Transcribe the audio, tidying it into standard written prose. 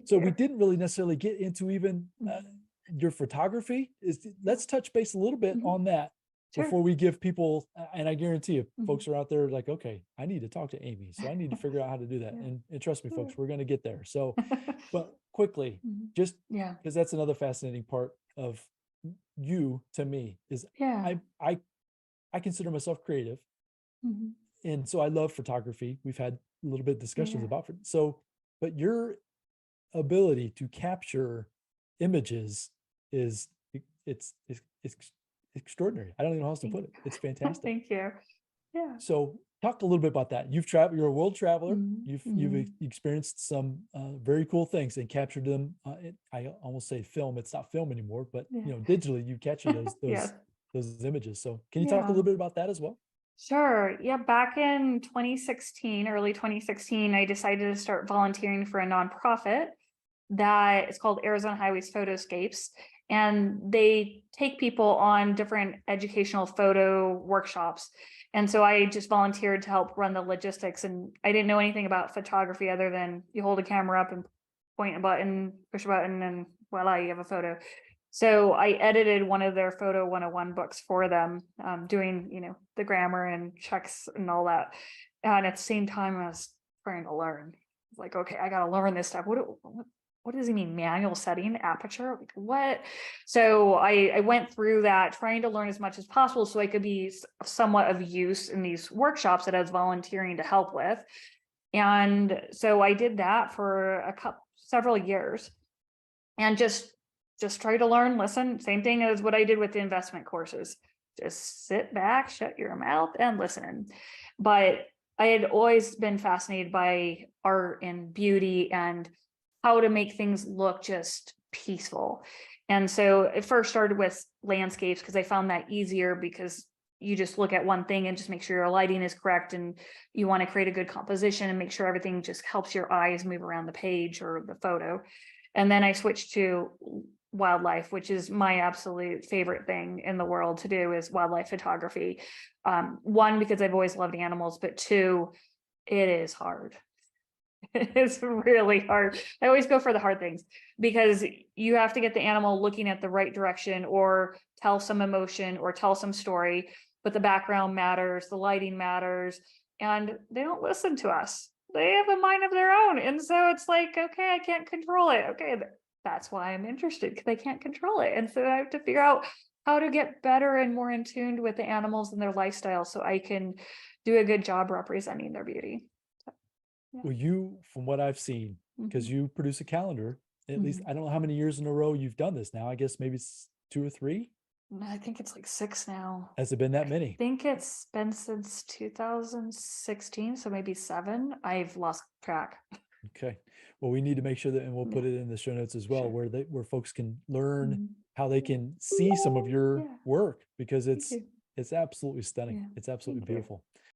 So we didn't really necessarily get into even your photography. Let's touch base a little bit on that before we give people, and I guarantee you, folks are out there like, okay, I need to talk to Amy, so I need to figure out how to do that. And trust me, folks, we're going to get there. So, but quickly, just because that's another fascinating part of you to me is I consider myself creative. And so I love photography. We've had a little bit of discussions about it. So, but your ability to capture images is it's extraordinary. I don't even know how else to put it. It's fantastic. Thank you. Yeah. So talk a little bit about that. You've traveled, you're a world traveler. You've experienced some very cool things and captured them. I almost say film. It's not film anymore, but you know, digitally you capture those images. So can you talk a little bit about that as well? Sure. Yeah. Back in 2016, early 2016, I decided to start volunteering for a nonprofit that is called Arizona Highways Photoscapes. And they take people on different educational photo workshops. And so I just volunteered to help run the logistics. And I didn't know anything about photography other than you hold a camera up and point a button, push a button, and voila, you have a photo. So I edited one of their Photo 101 books for them, doing, you know, the grammar and checks and all that. And at the same time, I was trying to learn. Like, okay, I got to learn this stuff. What does he mean? Manual setting, aperture? Like, what? So I went through that, trying to learn as much as possible so I could be somewhat of use in these workshops that I was volunteering to help with. And so I did that for several years and just try to learn, listen. Same thing as what I did with the investment courses. Just sit back, shut your mouth and listen. But I had always been fascinated by art and beauty and how to make things look just peaceful. And so it first started with landscapes because I found that easier because you just look at one thing and just make sure your lighting is correct. And you want to create a good composition and make sure everything just helps your eyes move around the page or the photo. And then I switched to wildlife, which is my absolute favorite thing in the world to do, is wildlife photography. One, because I've always loved animals, but two, it is hard. It's really hard. I always go for the hard things because you have to get the animal looking at the right direction or tell some emotion or tell some story, but the background matters, the lighting matters, and they don't listen to us. They have a mind of their own. And so it's like, okay, I can't control it. Okay, that's why I'm interested, because I can't control it. And so I have to figure out how to get better and more in tune with the animals and their lifestyle so I can do a good job representing their beauty. Well, you, from what I've seen, because you produce a calendar, at least, I don't know how many years in a row you've done this now. I guess maybe it's 2 or 3. I think it's like 6 now. Has it been that many? I think it's been since 2016, so maybe 7. I've lost track. Okay. Well, we need to make sure that, and we'll put it in the show notes as well, where folks can learn how they can see some of your work, because it's absolutely stunning. It's absolutely beautiful.